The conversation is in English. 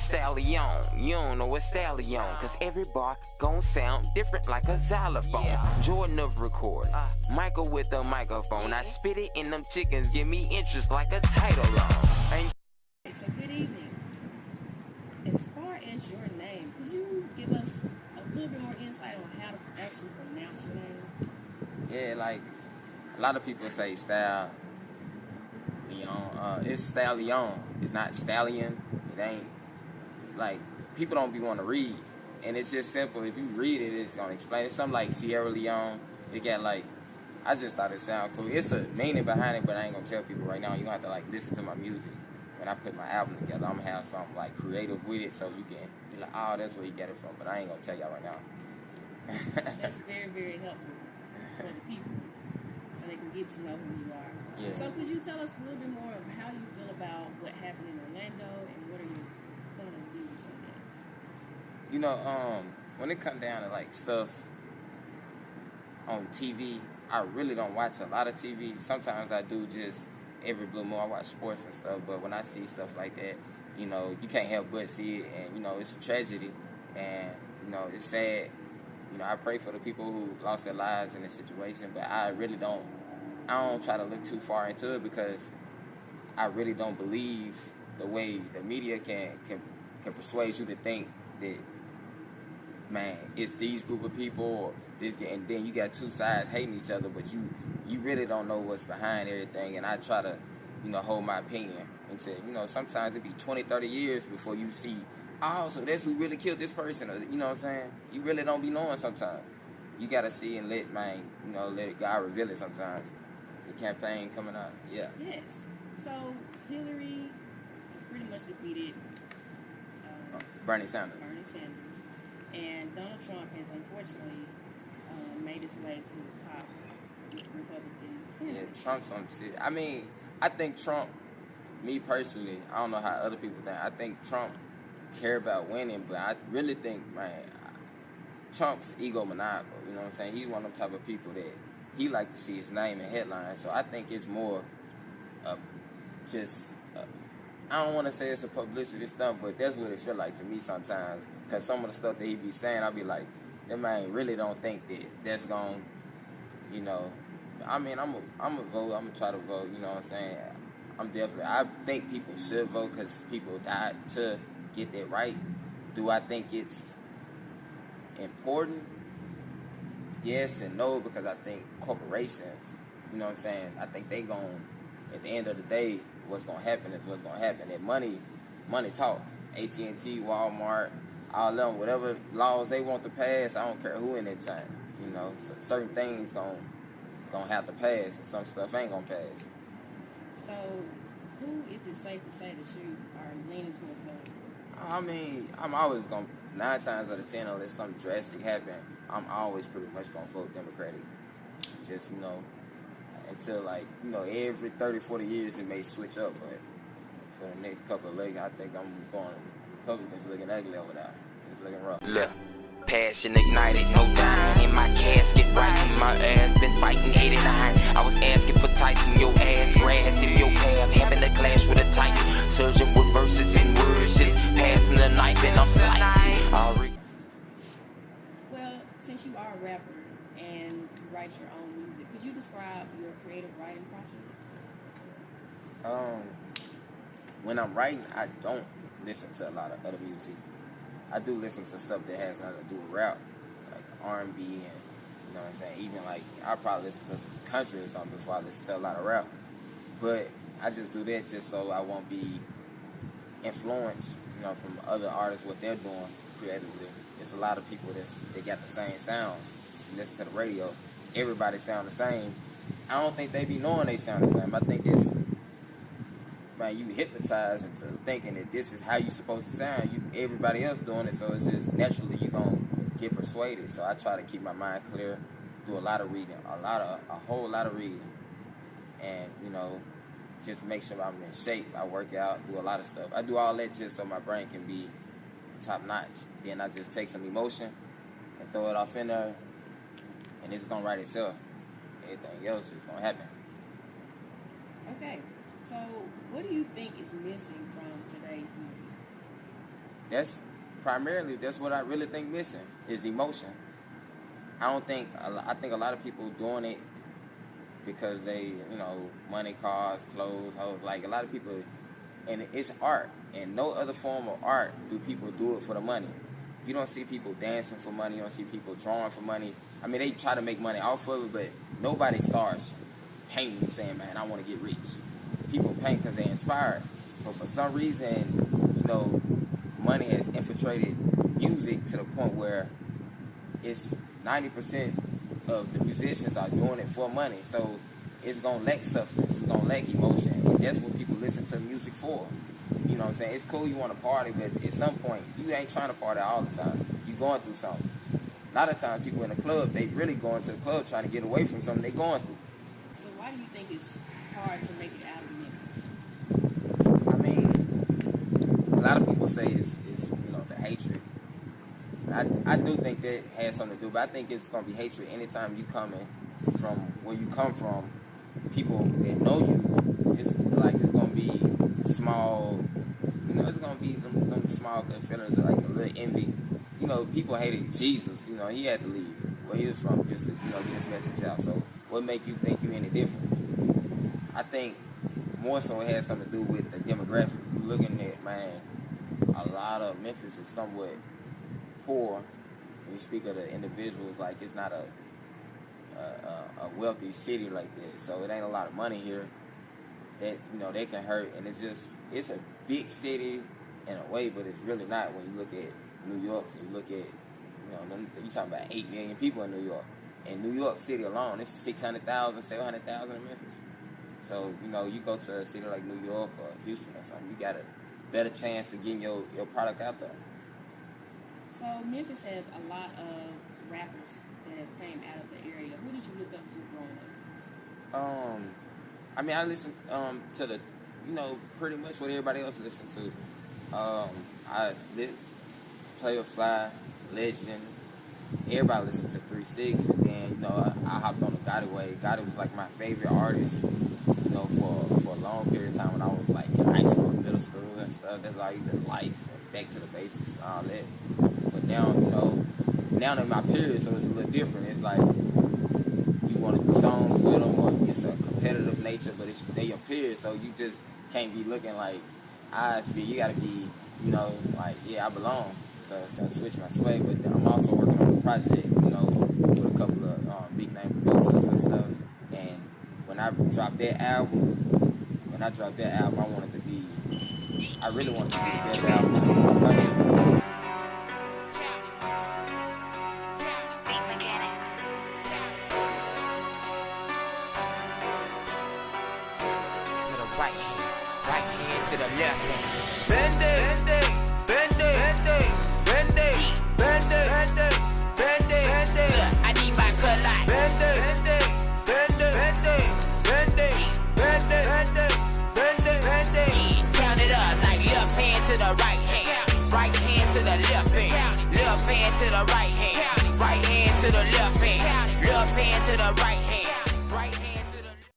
stallion. You don't know what stallion, cause every bar gon' sound different like a xylophone. Jordan of recording, Michael with a microphone. I spit it in them chickens, give me interest like a title on. So good evening. As far as your name, could you give us a little bit more insight on how to actually pronounce your name? Yeah, like a lot of people say style. It's stallion. It's not stallion. It ain't like people don't be want to read, and it's just simple. If you read it, it's gonna explain. It's something like Sierra Leone. It got like I just thought it sounded cool. It's a meaning behind it, but I ain't gonna tell people right now. You gonna have to like listen to my music when I put my album together. I'm gonna have something like creative with it, so you can be like, oh, that's where you get it from. But I ain't gonna tell y'all right now. That's very, very helpful for the people, so they can get to know who you are. Yeah. So could you tell us a little bit more of how you feel about what happened in Orlando and what are your point of views on that? When it comes down to like stuff on TV, I really don't watch a lot of TV. Sometimes I do just every blue moon. I watch sports and stuff, but when I see stuff like that, you can't help but see it, and it's a tragedy, and it's sad. I pray for the people who lost their lives in this situation, but I don't try to look too far into it because I really don't believe the way the media can persuade you to think that, man, it's these group of people or this, and then you got two sides hating each other, but you really don't know what's behind everything. And I try to, hold my opinion until, sometimes it be 20, 30 years before you see, oh, so that's who really killed this person, or, you know what I'm saying? You really don't be knowing sometimes. You got to see and let God reveal it sometimes. The campaign coming out, yeah. Yes. So Hillary is pretty much defeated. Bernie Sanders. And Donald Trump has unfortunately made his way to the top with Republican candidates. Yeah, Trump's on shit. I mean, I think Trump, me personally, I don't know how other people think. I think Trump care about winning, but I really think, man, Trump's egomaniacal. You know what I'm saying? He's one of them type of people that he like to see his name in headlines. So I think it's more I don't want to say it's a publicity stunt, but that's what it feel like to me sometimes. Because some of the stuff that he be saying, I be like, that man really don't think that that's going to, I mean, I'm a vote. I'm going to try to vote, you know what I'm saying? I think people should vote because people died to get that right. Do I think it's important? Yes and no, because I think corporations, you know what I'm saying? I think they at the end of the day, what's going to happen is what's going to happen. That money talk. AT&T, Walmart, all them, whatever laws they want to pass, I don't care who in that time. So certain things gonna have to pass, and some stuff ain't gonna pass. So, who is it safe to say that you are leaning towards voting? I mean, I'm always gonna 9 times out of 10, unless something drastic happen, I'm always pretty much gonna vote Democratic. Just until every 30, 40 years it may switch up, but for the next couple of elections, I think I'm going Republicans looking ugly over there. It's looking rough. Look, passion ignited, no dying in my casket, writing my ass, been fighting 89. I was asking for Tyson, your ass grass, if your path having a clash with a titan, surging with verses and words, just passing the knife and I'm slicing. Well, since you are a rapper and you write your own music, could you describe your creative writing process? When I'm writing, I don't listen to a lot of other music. I do listen to stuff that has nothing to do with rap, like R&B, and you know what I'm saying. Even like I probably listen to some country or something before I listen to a lot of rap. But I just do that just so I won't be influenced, from other artists what they're doing creatively. It's a lot of people they got the same sounds. You listen to the radio, everybody sound the same. I don't think they be knowing they sound the same. I think it's, man, you hypnotized into thinking that this is how you supposed to sound. Everybody else doing it, so it's just naturally you gonna get persuaded. So I try to keep my mind clear, do a lot of reading, a whole lot of reading, and just make sure I'm in shape. I work out, do a lot of stuff. I do all that just so my brain can be top notch. Then I just take some emotion and throw it off in there, and it's gonna write itself. Everything else is gonna happen. Okay, so what do you think is missing from today's music? that's what I really think missing is emotion. I think a lot of people doing it because they, money, cars, clothes, hoes. Like a lot of people, and it's art. And no other form of art do people do it for the money. You don't see people dancing for money. You don't see people drawing for money. I mean, they try to make money off of it, but nobody starts painting and saying, man, I want to get rich. People paint because they're inspired. But for some reason, money has infiltrated music to the point where it's 90% of the musicians are doing it for money. So it's going to lack substance. It's going to lack emotion. And that's what people listen to music for. You know what I'm saying? It's cool you want to party, but at some point, you ain't trying to party all the time. You're going through something. A lot of times, people in the club, they really going to the club trying to get away from something they're going through. So why do you think it's hard to make it out of Memphis? I mean, a lot of people say it's the hatred. I do think that has something to do, but I think it's going to be hatred anytime you coming from where you come from. People that know you, it's going to be small, it's going to be them small feelings of like a little envy. People hated Jesus, he had to leave where he was from just to, get his message out. So what make you think you any different? I think more so it has something to do with the demographic. You're looking at, man, a lot of Memphis is somewhat poor. When you speak of the individuals, like it's not a wealthy city like that. So it ain't a lot of money here that, they can hurt. And it's a big city in a way, but it's really not when you look at New York. So you look at, you talking about 8 million people in New York. In New York City alone, it's 600,000, 700,000 in Memphis. So, you go to a city like New York or Houston or something, you got a better chance of getting your product out there. So Memphis has a lot of rappers that have came out of the area. Who did you look up to growing up? I mean, I listen to the, pretty much what everybody else listens to. Player Fly, Legend. Everybody listened to 3-6, and then I hopped on the Gotti wave. Gotti was like my favorite artist, for a long period of time when I was like in high school, middle school, and stuff. That's all you did, life, and back to the basics, and all that. But now, now they're my peers, so it's a little different. It's like you want to do songs with them, or it's a competitive nature, but they're your peers, so you just can't be looking like you got to be, like, yeah, I belong. So I switch my sway, but I'm also working on a project, with a couple of big name producers and stuff. And when I dropped that album, I really wanted to be the best album in the country. To the right hand to the left hand. Bend it, bend it, bend it, bend it. Bend it, bend it, bend it, bend it, bend it. Look, I need my cut line. Bend it, bend it, bend it, bend it, bend it, bend it, bend it, bend it. Count it up like left hand to the right hand, right hand to the left hand, left hand to the right hand, right hand to the left hand, left hand to the right hand.